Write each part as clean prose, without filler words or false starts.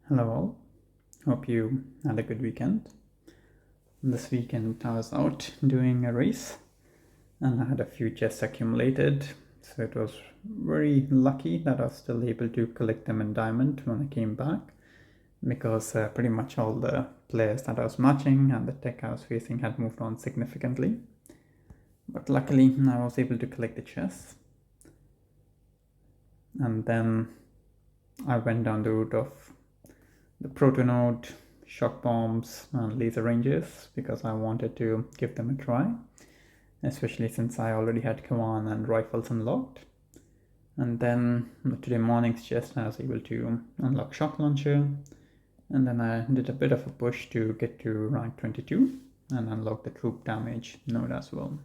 Hello all, hope you had a good weekend. This weekend I was out doing a race and I had a few chests accumulated, so it was very lucky that I was still able to collect them in diamond when I came back, because pretty much all the players that I was matching and the tech I was facing had moved on significantly. But luckily I was able to collect the chests, and then I went down the route of the protonode, shock bombs and laser ranges because I wanted to give them a try, especially since I already had Kawan and rifles unlocked. And then today morning's chest I was able to unlock shock launcher, and then I did a bit of a push to get to rank 22 and unlock the troop damage node as well.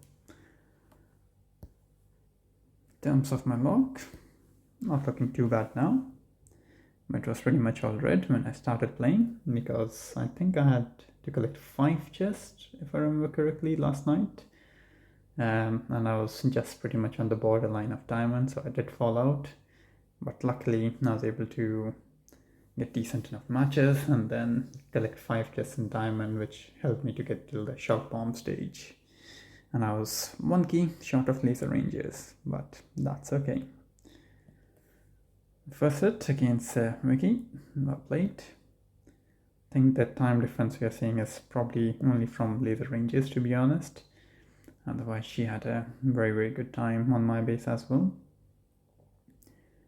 In terms of my log, not looking too bad now. It was pretty much all red when I started playing, because I think I had to collect 5 chests, if I remember correctly, last night. And I was just pretty much on the borderline of diamond, so I did fall out. But luckily, I was able to get decent enough matches and then collect 5 chests in diamond, which helped me to get to the shock bomb stage. And I was 1 key short of laser ranges, but that's okay. First hit against Vicky, well played. I think the time difference we are seeing is probably only from laser ranges, to be honest. Otherwise she had a very good time on my base as well.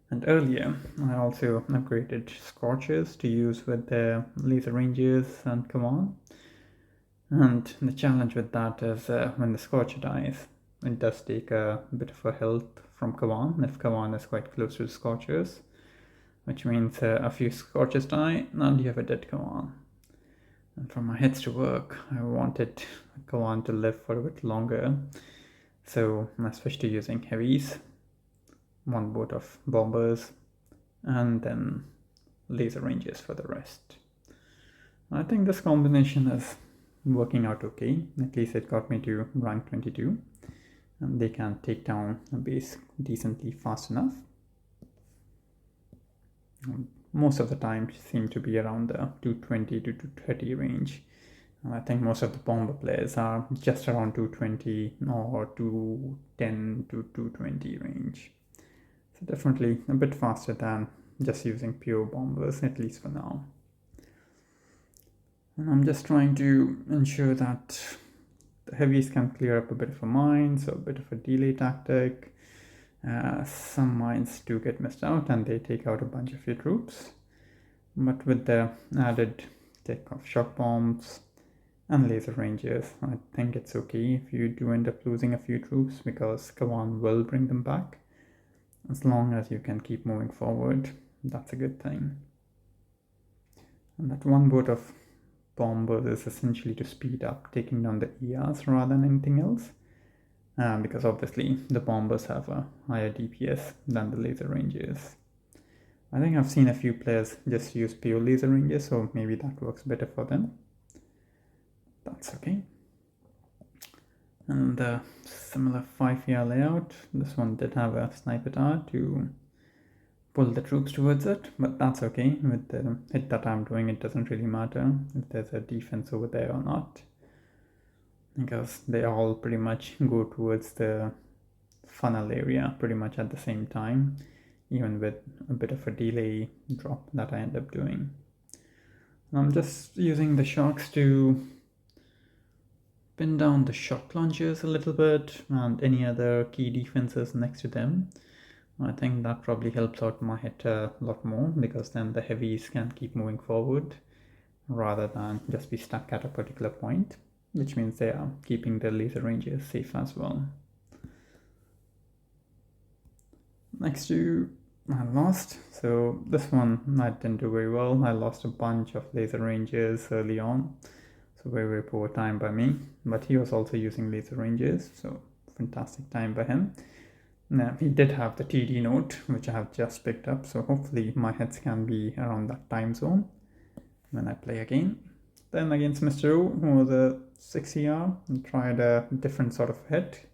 And earlier I also upgraded Scorchers to use with the laser ranges and Kawan. And the challenge with that is when the Scorcher dies, it does take a bit of a health from Kawan if Kawan is quite close to the Scorchers, which means a few Scorchers die and you have a dead Kawan. And for my hits to work, I wanted Kawan to live for a bit longer, so I switched to using heavies, 1 boat of bombers, and then laser ranges for the rest. I think this combination is working out okay. At least it got me to rank 22, and they can take down a base decently fast enough. Most of the time seem to be around the 220 to 230 range. I think most of the bomber players are just around 220 or 210 to 220 range. So definitely a bit faster than just using pure bombers, at least for now. And I'm just trying to ensure that the heavies can clear up a bit of a mine, so a bit of a delay tactic. Some mines do get missed out and they take out a bunch of your troops, but with the added tech of shock bombs and laser ranges, I think it's okay if you do end up losing a few troops, because Kawan will bring them back. As long as you can keep moving forward, that's a good thing. And that 1 boat of bombers is essentially to speed up taking down the ERs rather than anything else. Because obviously the bombers have a higher DPS than the laser ranges. I think I've seen a few players just use pure laser ranges, so maybe that works better for them. That's okay. And the similar 5-year layout, this one did have a sniper tower to pull the troops towards it, but that's okay. With the hit that I'm doing, it doesn't really matter if there's a defense over there or not, because they all pretty much go towards the funnel area pretty much at the same time, even with a bit of a delay drop that I end up doing. I'm just using the shocks to pin down the shock launchers a little bit and any other key defenses next to them. I think that probably helps out my hit a lot more, because then the heavies can keep moving forward rather than just be stuck at a particular point, which means they are keeping the laser ranges safe as well. Next to I lost, so this one I didn't do very well. I lost a bunch of laser ranges early on, so very poor time by me, but he was also using laser ranges, so fantastic time by him. Now he did have the TD note, which I have just picked up, so hopefully my hits can be around that time zone when I play again. Then against Mr. O, who was a 6ER, and tried a different sort of hit.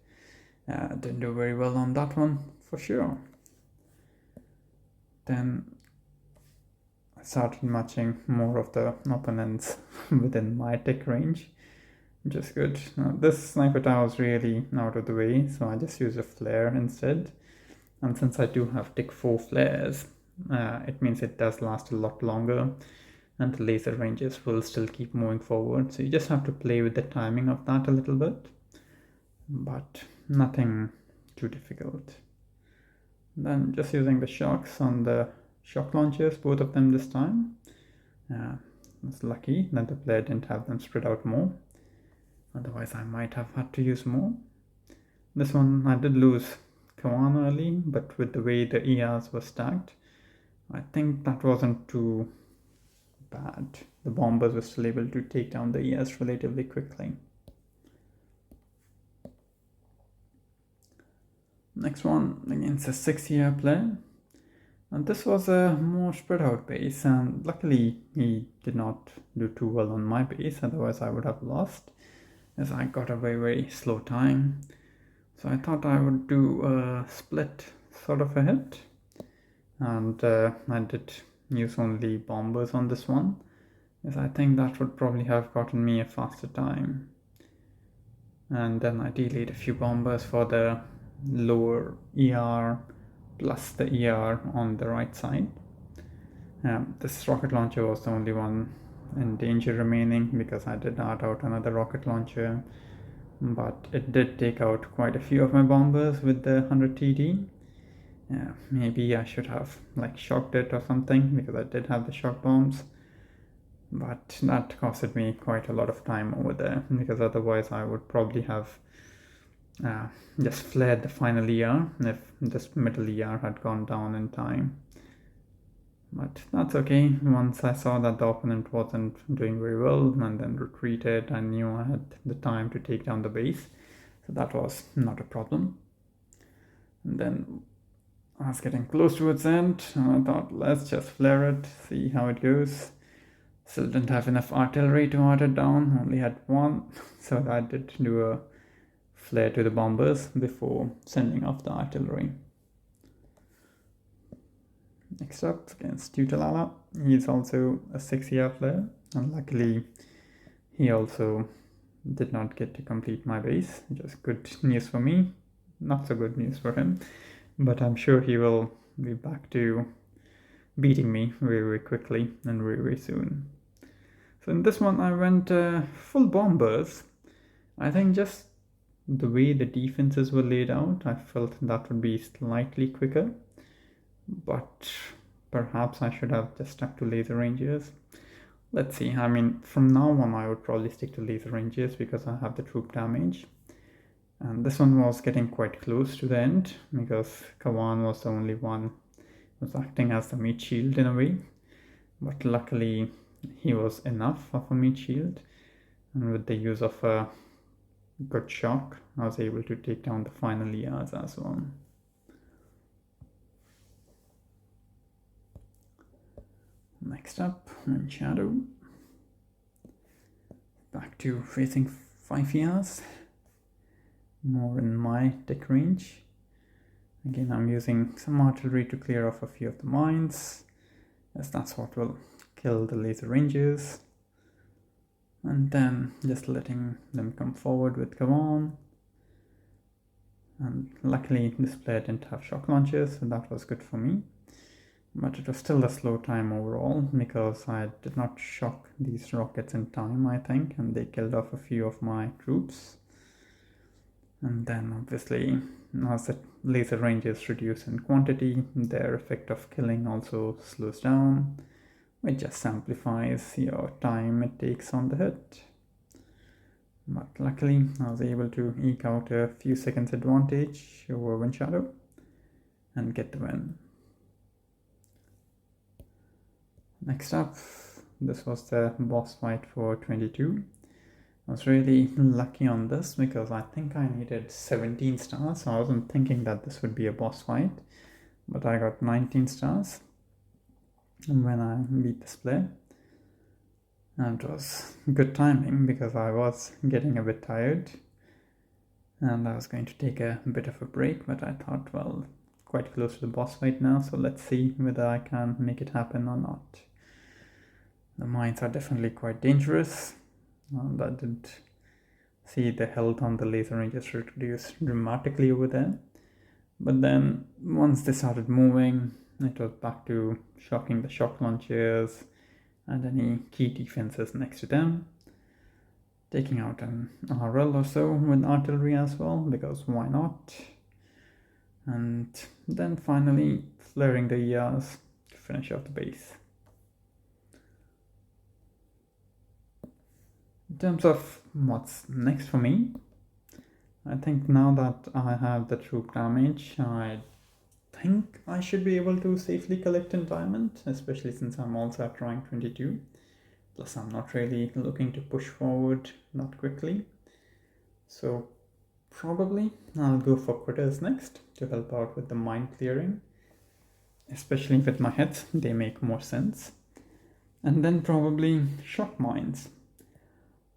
Didn't do very well on that one for sure. Then I started matching more of the opponents within my tick range, which is good. Now, this sniper tower was really out of the way, so I just used a flare instead. And since I do have tick 4 flares, it means it does last a lot longer, and the laser ranges will still keep moving forward. So you just have to play with the timing of that a little bit, but nothing too difficult. Then just using the shocks on the shock launchers, both of them this time. I was lucky that the player didn't have them spread out more. Otherwise I might have had to use more. This one I did lose Kawan early, but with the way the ERs were stacked, I think that wasn't too bad. The bombers were still able to take down the ERs relatively quickly. Next one against a 6-year player. And this was a more spread out base, and luckily he did not do too well on my base, otherwise I would have lost, as I got a very slow time. So I thought I would do a split sort of a hit, and I did use only bombers on this one, as I think that would probably have gotten me a faster time. And then I delayed a few bombers for the lower ER plus the ER on the right side. This rocket launcher was the only one in danger remaining, because I did add out another rocket launcher, but it did take out quite a few of my bombers with the 100 TD. Maybe I should have shocked it or something, because I did have the shock bombs, but that costed me quite a lot of time over there, because otherwise I would probably have just flared the final ER if this middle ER had gone down in time. But that's okay. Once I saw that the opponent wasn't doing very well and then retreated, I knew I had the time to take down the base, so that was not a problem. And then I was getting close towards the end, and I thought, let's just flare it, see how it goes. Still didn't have enough artillery to art it down, only had one, so I did do a flare to the bombers before sending off the artillery. Next up against Tutalala, he's also a 6-year player, and luckily he also did not get to complete my base, which is good news for me, not so good news for him, but I'm sure he will be back to beating me very quickly and very soon. So in this one I went full bombers. I think just the way the defenses were laid out, I felt that would be slightly quicker, but perhaps I should have just stuck to laser ranges. Let's see. I mean, from now on I would probably stick to laser ranges because I have the troop damage. And this one was getting quite close to the end, because Kawan was the only one who was acting as the meat shield in a way, but luckily he was enough of a meat shield, and with the use of a good shock I was able to take down the final ERs as well. Next up, Wind Shadow. Back to facing 5 ERs, more in my tick range. Again, I'm using some artillery to clear off a few of the mines, as that's what will kill the laser ranges, and then just letting them come forward with Kawan. And luckily this player didn't have shock launchers, so that was good for me, but it was still a slow time overall, because I did not shock these rockets in time, I think, and they killed off a few of my troops. And then obviously, as the laser ranges reduce in quantity, their effect of killing also slows down, which just amplifies your time it takes on the hit. But luckily I was able to eke out a few seconds advantage over Wind Shadow and get the win. Next up, this was the boss fight for 22. I was really lucky on this, because I think I needed 17 stars, so I wasn't thinking that this would be a boss fight, but I got 19 stars when I beat this player. And it was good timing, because I was getting a bit tired and I was going to take a bit of a break, but I thought, well, quite close to the boss fight now, so let's see whether I can make it happen or not. The mines are definitely quite dangerous. I did see the health on the laser ranges reduce dramatically over there. But then once they started moving, it was back to shocking the shock launchers and any key defenses next to them. Taking out an RL or so with artillery as well, because why not? And then finally flaring the ERs to finish off the base. In terms of what's next for me, I think now that I have the troop damage, I think I should be able to safely collect environment, especially since I'm also at rank 22. Plus I'm not really looking to push forward that quickly. So probably I'll go for critters next to help out with the mine clearing. Especially with my heads, they make more sense. And then probably shock mines.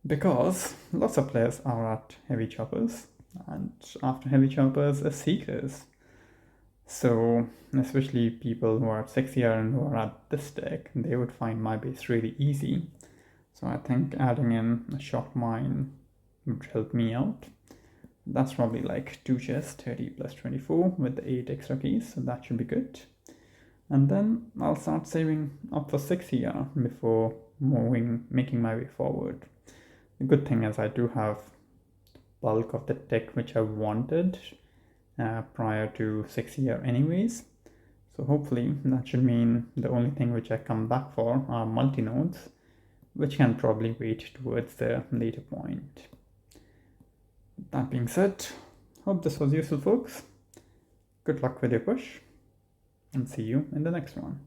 Because lots of players are at heavy choppers, and after heavy choppers, seekers. So, especially people who are at 6 and who are at this deck, they would find my base really easy. So I think adding in a shock mine would help me out. That's probably like 2 chests, 30 plus 24 with the 8 extra keys, so that should be good. And then I'll start saving up for 6 before making my way forward. The good thing is I do have bulk of the tech which I wanted prior to 6 anyways. So hopefully that should mean the only thing which I come back for are multi-nodes, which can probably wait towards the later point. That being said, hope this was useful, folks. Good luck with your push, and see you in the next one.